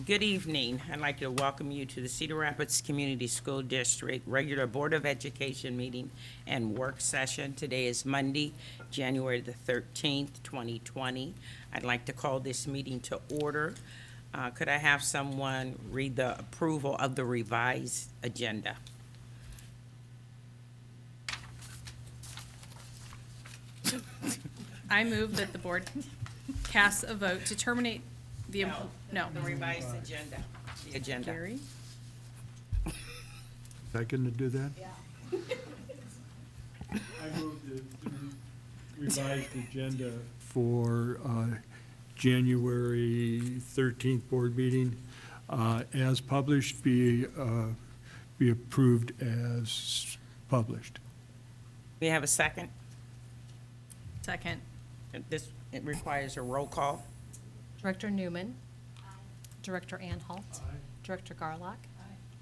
Good evening. I'd like to welcome you to the Cedar Rapids Community School District Regular Board of Education meeting and work session. Today is Monday, January the 13th, 2020. I'd like to call this meeting to order. Could I have someone read the approval of the revised agenda? I move that the board cast a vote to terminate the, no. The revised agenda. The agenda. Gary? Second to do that? I move the revised agenda For January 13th board meeting, as published, be approved as published. We have a second? Second. It requires a roll call. Director Newman. Director Anhalt. Director Garlock.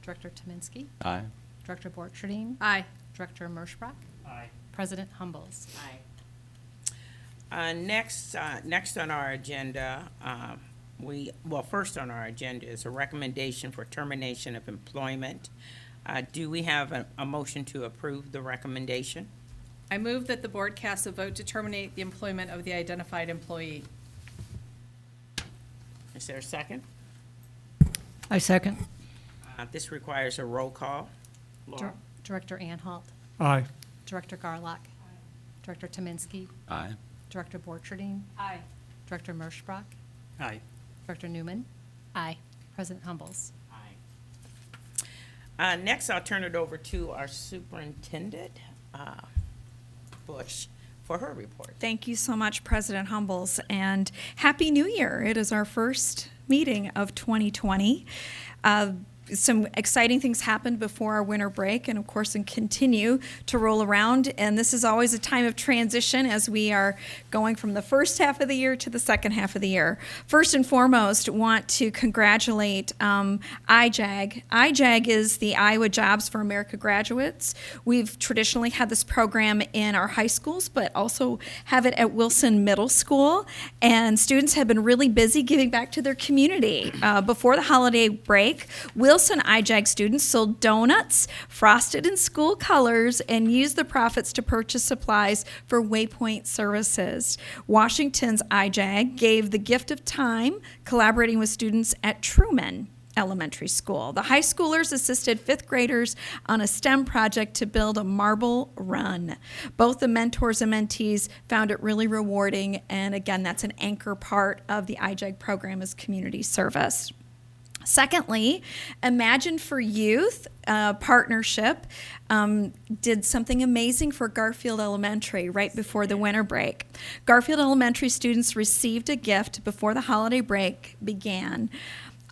Director Tominski. Aye. Director Borcherding. Aye. Director Merschbrock. Aye. President Humbles. Next on our agenda, first on our agenda is a recommendation for termination of employment. Do we have a motion to approve the recommendation? I move that the board cast a vote to terminate the employment of the identified employee. Is there a second? I second. This requires a roll call. Laura? Director Anhalt. Aye. Director Garlock. Director Tominski. Aye. Director Borcherding. Aye. Director Merschbrock. Aye. Director Newman. Aye. President Humbles. Aye. Next, I'll turn it over to our superintendent, Bush, for her report. Thank you so much, President Humbles, and Happy New Year. It is our first meeting of 2020. Some exciting things happened before our winter break and, of course, and continue to roll around. And this is always a time of transition as we are going from the first half of the year to the second half of the year. First and foremost, want to congratulate IJAG. IJAG is the Iowa Jobs for America graduates. We've traditionally had this program in our high schools, but also have it at Wilson Middle School. And students have been really busy giving back to their community. Before the holiday break, Wilson IJAG students sold donuts frosted in school colors and used the profits to purchase supplies for Waypoint Services. Washington's IJAG gave the gift of time, collaborating with students at Truman Elementary School. The high schoolers assisted fifth graders on a STEM project to build a marble run. Both the mentors and mentees found it really rewarding, and again, that's an anchor part of the IJAG program is community service. Secondly, Imagine for Youth partnership did something amazing for Garfield Elementary right before the winter break. Garfield Elementary students received a gift before the holiday break began.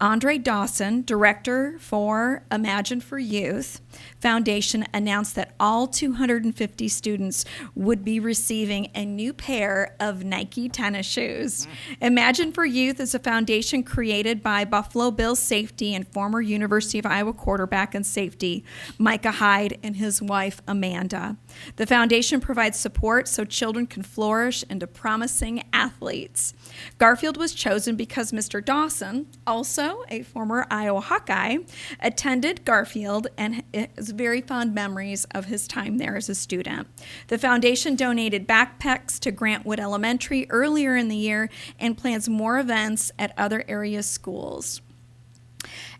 Andre Dawson, director for Imagine for Youth Foundation, announced that all 250 students would be receiving a new pair of Nike tennis shoes. Imagine for Youth is a foundation created by Buffalo Bills safety and former University of Iowa quarterback and safety Micah Hyde and his wife Amanda. The foundation provides support so children can flourish into promising athletes. Garfield was chosen because Mr. Dawson, also a former Iowa Hawkeye, attended Garfield and has very fond memories of his time there as a student. The foundation donated backpacks to Grantwood Elementary earlier in the year and plans more events at other area schools.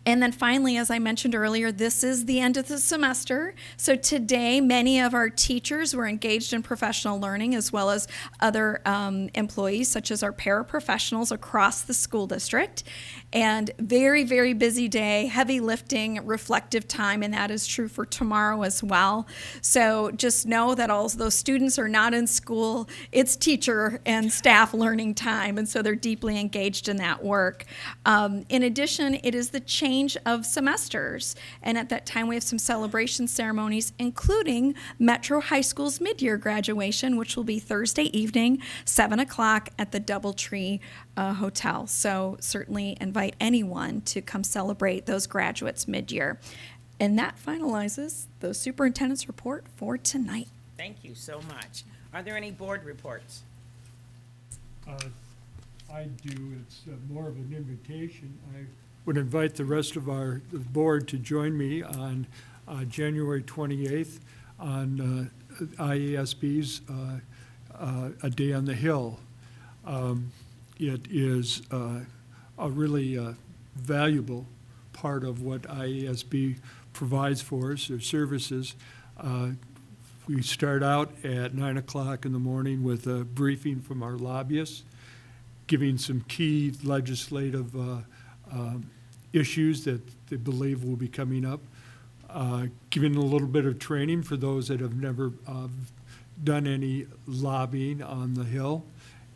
And then finally, as I mentioned earlier, this is the end of the semester. So today, many of our teachers were engaged in professional learning as well as other employees, such as our paraprofessionals across the school district. And very, very busy day, heavy lifting, reflective time, and that is true for tomorrow as well. So just know that all those students are not in school. It's teacher and staff learning time, and so they're deeply engaged in that work. In addition, it is the change of semesters, and at that time we have some celebration ceremonies, including Metro High School's mid-year graduation, which will be Thursday evening, 7 o'clock at the Doubletree Hotel. So certainly invite anyone to come celebrate those graduates mid-year. And that finalizes the superintendent's report for tonight. Thank you so much. Are there any board reports? I do. It's more of an invitation. I would invite the rest of the board to join me on January 28th on IASB's A Day on the Hill. It is a really valuable part of what IASB provides for us, their services. We start out at 9 o'clock in the morning with a briefing from our lobbyists, giving some key legislative issues that they believe will be coming up, giving a little bit of training for those that have never done any lobbying on the Hill.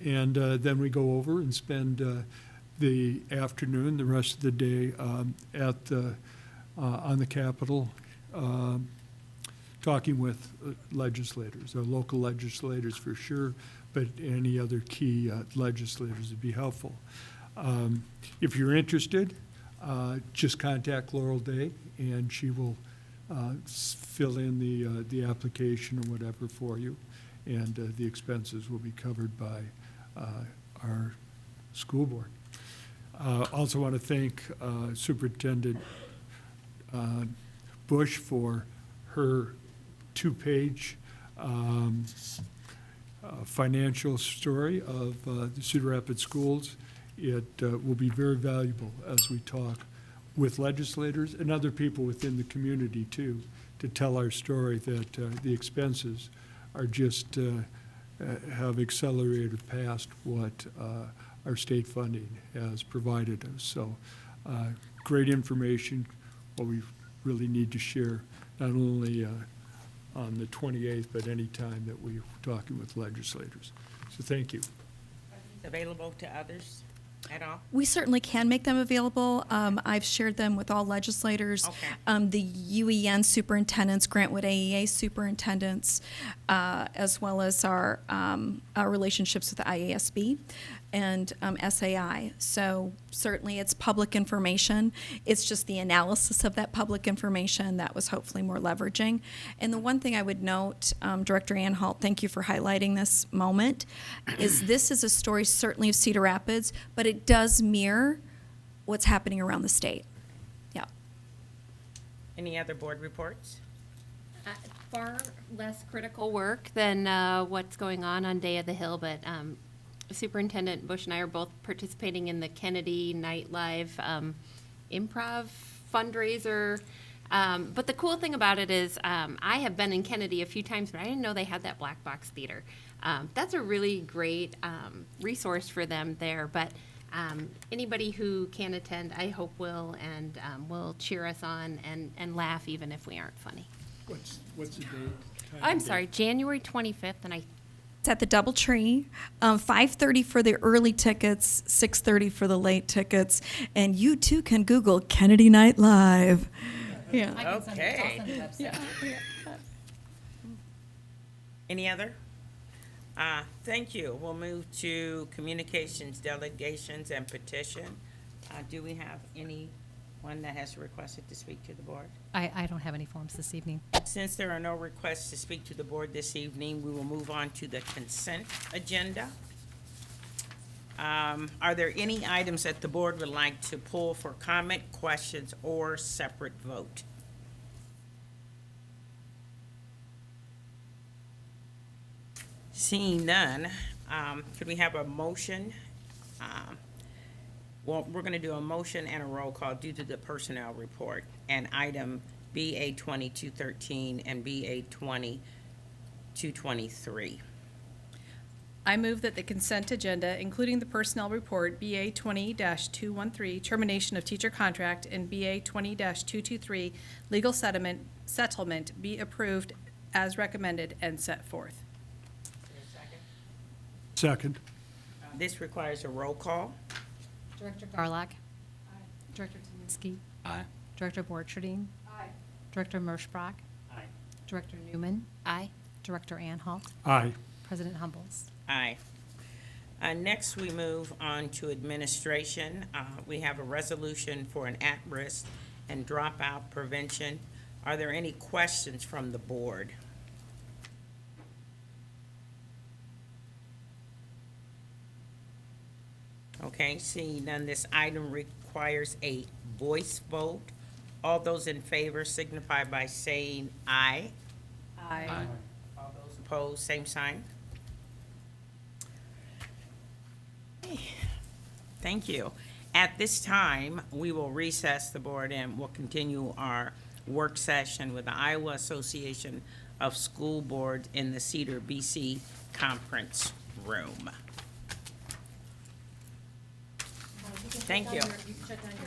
And then we go over and spend the afternoon, the rest of the day on the Capitol, talking with legislators, our local legislators for sure, but any other key legislators would be helpful. If you're interested, just contact Laurel Day, and she will fill in the application or whatever for you, and the expenses will be covered by our school board. Also want to thank Superintendent Bush for her two-page financial story of the Cedar Rapids schools. It will be very valuable as we talk with legislators and other people within the community too, to tell our story that the expenses are just have accelerated past what our state funding has provided us. So great information, what we really need to share, not only on the 28th, but any time that we're talking with legislators. So thank you. Available to others at all? We certainly can make them available. I've shared them with all legislators. Okay. The UEN superintendents, Grantwood AEA superintendents, as well as our relationships with the IASB and SAI. So certainly it's public information. It's just the analysis of that public information that was hopefully more leveraging. And the one thing I would note, Director Anhalt, thank you for highlighting this moment, is this is a story certainly of Cedar Rapids, but it does mirror what's happening around the state. Yeah. Any other board reports? Far less critical work than what's going on Day of the Hill, but Superintendent Bush and I are both participating in the Kennedy Nightlife improv fundraiser. But the cool thing about it is I have been in Kennedy a few times, but I didn't know they had that black box theater. That's a really great resource for them there. But anybody who can attend, I hope will, and will cheer us on and laugh even if we aren't funny. What's the date? I'm sorry, January 25th, and It's at the Doubletree, 5:30 for the early tickets, 6:30 for the late tickets, and you too can Google Kennedy Night Live. Yeah. Okay. Any other? Thank you. We'll move to communications, delegations, and petition. Do we have anyone that has requested to speak to the board? I don't have any forms this evening. Since there are no requests to speak to the board this evening, we will move on to the consent agenda. Are there any items that the board would like to pull for comment, questions, or separate vote? Seeing none, could we have a motion? Well, we're gonna do a motion and a roll call due to the personnel report and item BA 2213 and BA 2223. I move that the consent agenda, including the personnel report, BA 20-213, termination of teacher contract, and BA 20-223, legal settlement, be approved as recommended and set forth. Second. This requires a roll call. Director Garlock. Director Tominski. Aye. Director Borcherding. Director Merschbrock. Aye. Director Newman. Aye. Director Anhalt. Aye. President Humbles. Aye. Next, we move on to administration. We have a resolution for an at-risk and dropout prevention. Are there any questions from the board? Okay, seeing none, this item requires a voice vote. All those in favor signify by saying aye. Aye. All those opposed, same sign. Thank you. At this time, we will recess the board and we'll continue our work session with the Iowa Association of School Boards in the Cedar BC Conference Room. Thank you. You can shut down your